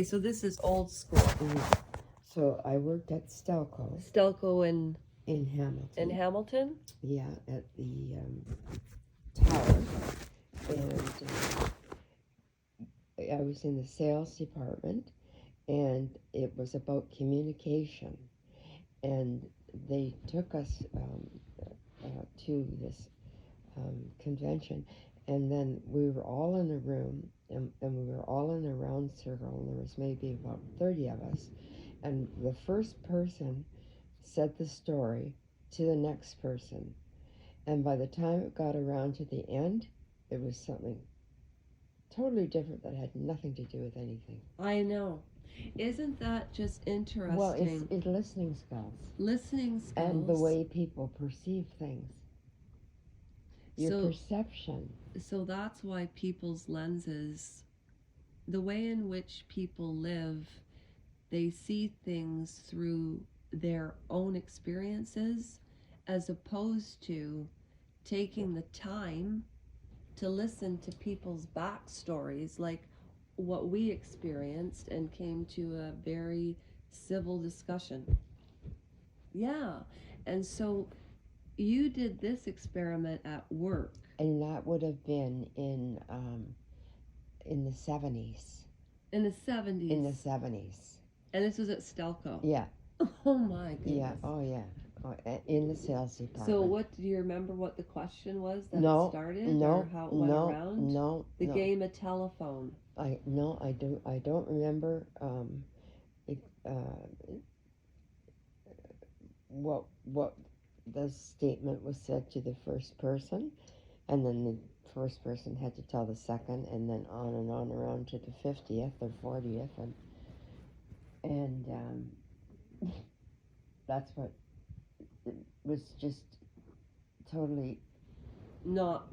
So this is old school. So I worked at Stelco Stelco in Hamilton. Hamilton? Yeah, at the tower. And I was in the sales department, and it was about communication. And they took us to this convention, and then we were all in a room, and we were all in a round circle, and there was maybe about 30 of us, and the first person said the story to the next person, and by the time it got around to the end, it was something totally different that had nothing to do with anything. I know. Isn't that just interesting? Well, it's listening skills. Listening skills. And the way people perceive things. Your perception. So that's why people's lenses, the way in which people live, they see things through their own experiences as opposed to taking the time to listen to people's backstories, like what we experienced, and came to a very civil discussion. Yeah. And so you did this experiment at work. And that would have been in the 70s. In the 70s? In the 70s. And this was at Stelco? Yeah. Oh my goodness. Yeah, oh yeah. Oh, in the sales department. So what, do you remember what the question was that started? No, or how it went around? No. The game of telephone. I don't remember what the statement was said to the first person, and then the first person had to tell the second, and then on around to the 50th or 40th, and that's what it was, just totally not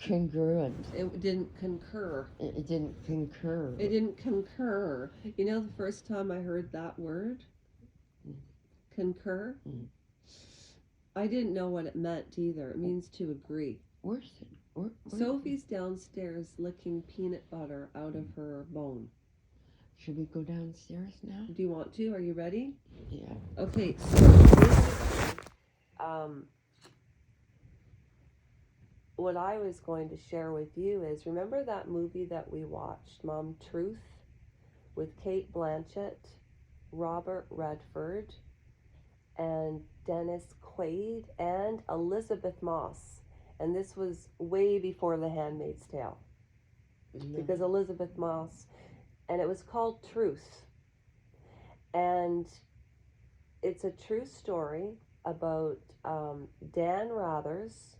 congruent. It didn't concur. It didn't concur. It didn't concur. You know, the first time I heard that word, concur, I didn't know what it meant either. It means to agree. Where's Sophie's downstairs licking peanut butter out of her bone. Should we go downstairs now? Do you want to? Are you ready? Yeah. Okay, so what I was going to share with you is, remember that movie that we watched, Mom Truth, with Kate Blanchett, Robert Redford, and Dennis Quaid, and Elizabeth Moss. And this was way before The Handmaid's Tale. Because Elizabeth Moss, and it was called Truth. And it's a true story about Dan Rathers.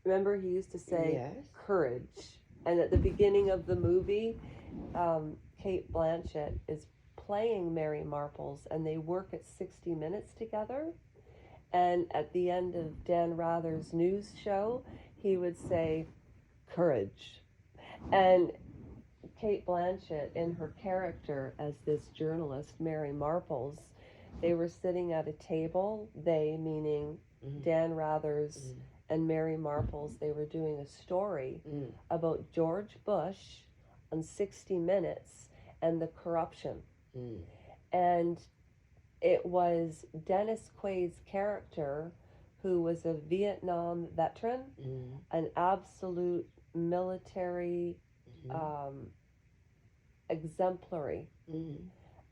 Remember, he used to say, yes, courage. And at the beginning of the movie, Kate Blanchett is playing Mary Marples, and they work at 60 Minutes together. And at the end of Dan Rather's news show, he would say, courage. And Kate Blanchett, in her character as this journalist, Mary Marples, they were sitting at a table, they meaning Dan Rathers and Mary Marples. They were doing a story about George Bush on 60 Minutes and the corruption. And it was Dennis Quaid's character, who was a Vietnam veteran, an absolute military exemplary,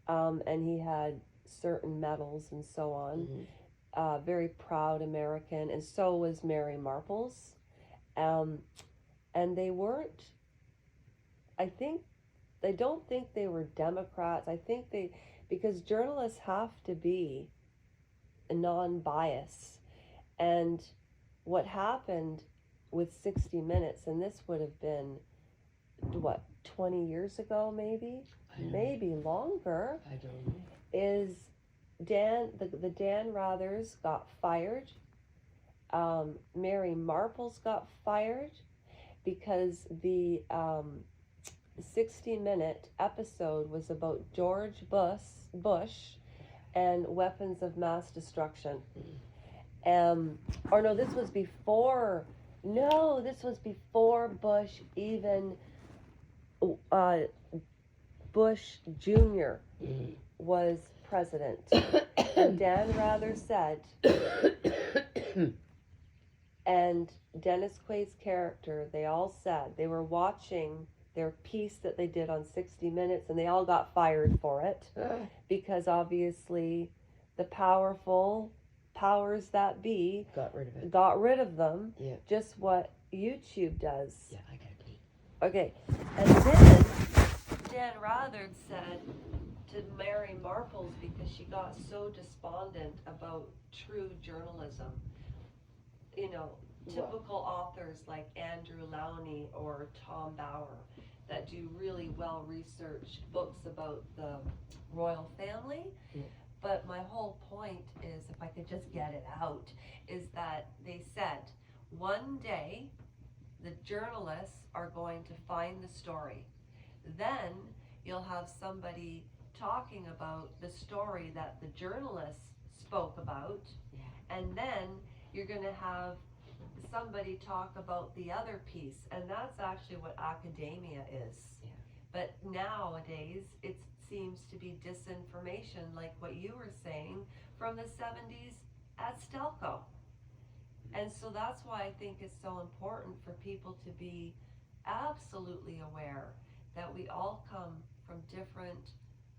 and he had certain medals and so on. Very proud American, and so was Mary Marples. And they weren't, I don't think they were Democrats. I think because journalists have to be non-biased. And what happened with 60 Minutes, and this would have been, 20 years ago maybe? Maybe longer. I don't know. Is the Dan Rathers got fired. Mary Marples got fired because the 60-minute episode was about George Bush and weapons of mass destruction. Or no, this was before Bush even Bush Jr. was president. And Dan Rather said, and Dennis Quaid's character, they all said they were watching their piece that they did on 60 Minutes, and they all got fired for it because obviously the powerful powers that be got rid of them. Yeah. Just what YouTube does. Yeah, I gotta pee. Okay, and then Dan Rather said to Mary Marples, because she got so despondent about true journalism, you know, typical authors like Andrew Lowney or Tom Bauer that do really well researched books about the royal family. Yeah. But my whole point is, if I could just get it out, is that they said one day the journalists are going to find the story. Then you'll have somebody talking about the story that the journalists spoke about, and then you're going to have somebody talk about the other piece, and that's actually what academia is. Yeah. But nowadays it seems to be disinformation, like what you were saying from the 70s at Stelco. And so that's why I think it's so important for people to be absolutely aware that we all come from different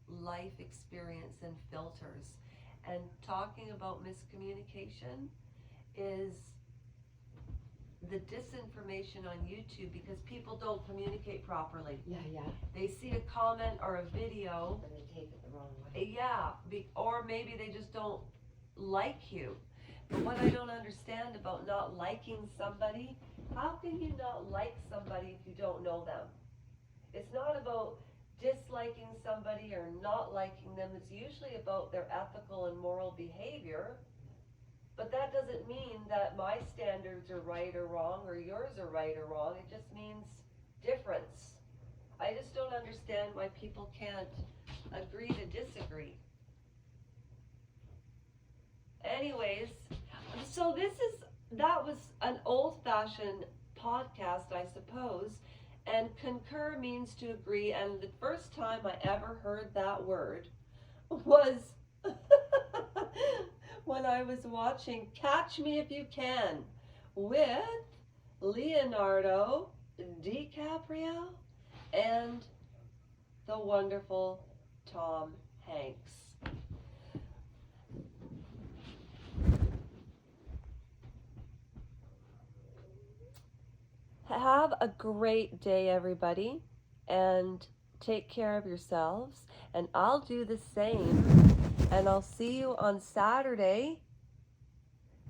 life experience and filters. And talking about miscommunication is the disinformation on YouTube, because people don't communicate properly. Yeah. They see a comment or a video And they take it the wrong way. or maybe they just don't like you. But what I don't understand about not liking somebody, how can you not like somebody if you don't know them? It's not about disliking somebody or not liking them. It's usually about their ethical and moral behavior. But that doesn't mean that my standards are right or wrong or yours are right or wrong. It just means difference. I just don't understand why people can't agree to disagree. Anyways, so that was an old-fashioned podcast, I suppose, and concur means to agree, and the first time I ever heard that word was when I was watching Catch Me If You Can with Leonardo DiCaprio and the wonderful Tom Hanks. Have a great day, everybody, and take care of yourselves, and I'll do the same, and I'll see you on Saturday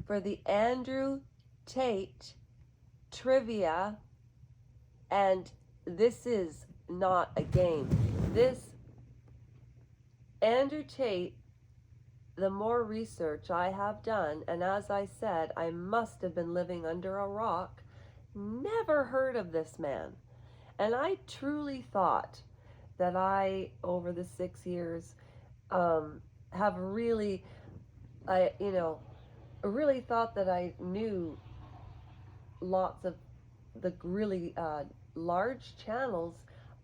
for the Andrew Tate trivia. And this is not a game. This Andrew Tate, the more research I have done, and as I said, I must have been living under a rock, never heard of this man. And I truly thought that I, over the 6 years, have really, really thought that I knew lots of the really large channels.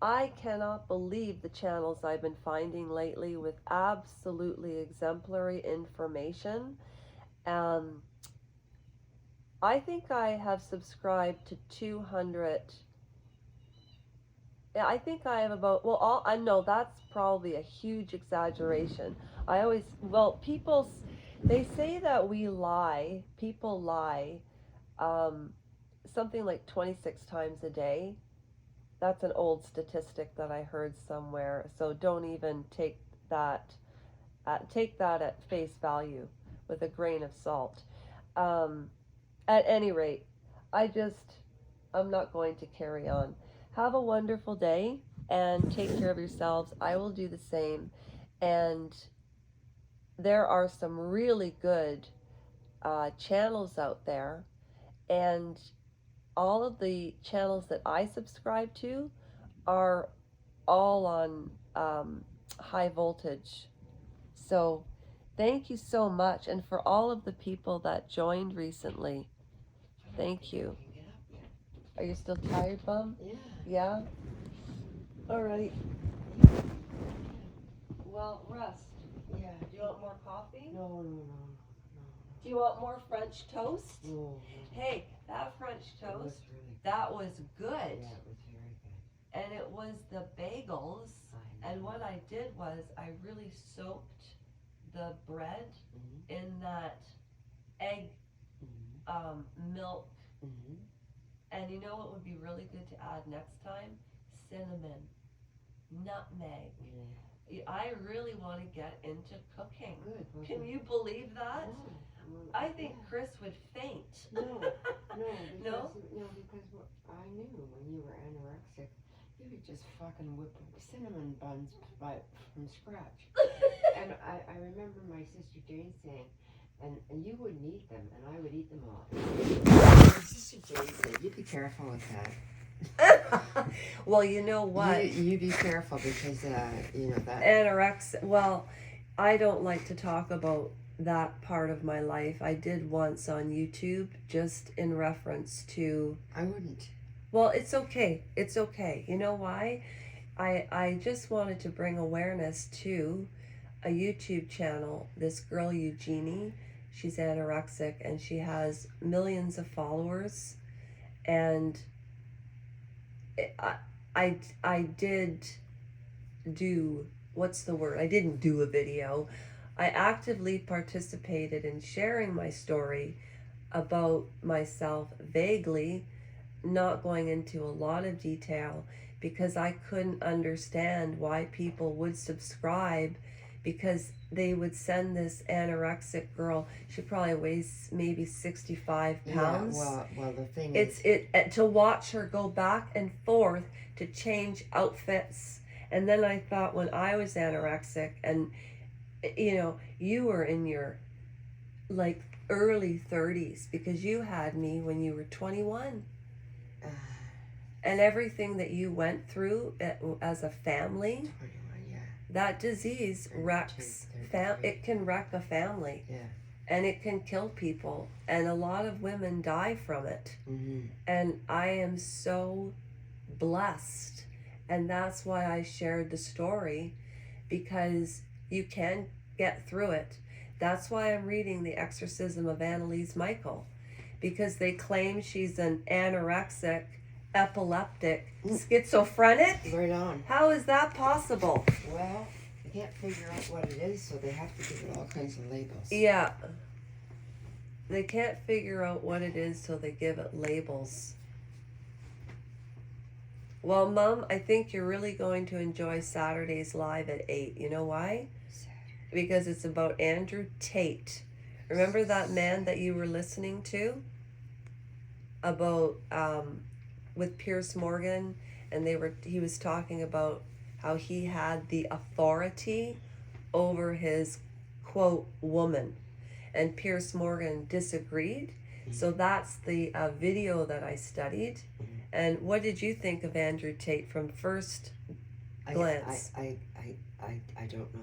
I cannot believe the channels I've been finding lately with absolutely exemplary information. I think I have subscribed to 200. Yeah, I think I have about, I know that's probably a huge exaggeration. They say that we lie, people lie, something like 26 times a day. That's an old statistic that I heard somewhere, so don't even take that at face value with a grain of salt. At any rate, I'm not going to carry on. Have a wonderful day and take care of yourselves. I will do the same. And there are some really good channels out there. And all of the channels that I subscribe to are all on high voltage. So thank you so much. And for all of the people that joined recently, thank you. Are you still tired, Bum? Yeah. Yeah? All right. Well, rest. Yeah. Do you want more coffee? No. Do you want more French toast? No. Hey, that French It was toast, really that was good. Yeah, it was very good. And it was the bagels. I know. And what I did was I really soaked the bread Mhm. in that egg Mhm. milk. Mhm. And you know what would be really good to add next time? Cinnamon, nutmeg. Yeah. I really want to get into cooking. Good. Well, Can you believe that? No. I think Chris would faint. No. No? Because what I knew when you were anorexic, you would just fucking whip cinnamon buns from scratch. And I remember my sister Jane saying, and you wouldn't eat them, and I would eat them all. My sister Jane said, you be careful with that. Well, you know what? You be careful because, you know, that. Anorexia. Well, I don't like to talk about that part of my life. I did once on YouTube just in reference to. I wouldn't. Well, it's okay. It's okay. You know why? I just wanted to bring awareness to a YouTube channel. This girl, Eugenie, she's anorexic and she has millions of followers. And I did do, what's the word? I didn't do a video. I actively participated in sharing my story about myself vaguely, not going into a lot of detail because I couldn't understand why people would subscribe, because they would send this anorexic girl, she probably weighs maybe 65 pounds. Yeah, well the thing is to watch her go back and forth to change outfits. And then I thought, when I was anorexic, and you know, you were in your like early 30s because you had me when you were 21. And everything that you went through as a family, 21, yeah. That disease wrecks, it can wreck a family. Yeah. And it can kill people. And a lot of women die from it. Mm-hmm. And I am so blessed. And that's why I shared the story, because you can get through it. That's why I'm reading The Exorcism of Annalise Michael, because they claim she's an anorexic, epileptic, schizophrenic. Right on. How is that possible? Well, they can't figure out what it is, so they have to give it all kinds of labels. Yeah. They can't figure out what it is, so they give it labels. Well, Mom, I think you're really going to enjoy Saturday's live at 8. You know why? Because it's about Andrew Tate. Remember that man that you were listening to? About, with Pierce Morgan, and he was talking about how he had the authority over his, quote, woman. And Pierce Morgan disagreed. Mm-hmm. So that's the video that I studied. Mm-hmm. And what did you think of Andrew Tate from first glance? I don't know.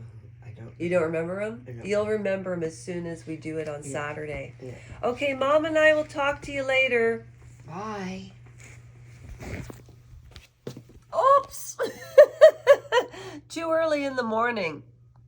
You don't remember him? No. You'll remember him as soon as we do it on Saturday. Yeah. Okay, Mom and I will talk to you later. Bye. Oops! Too early in the morning.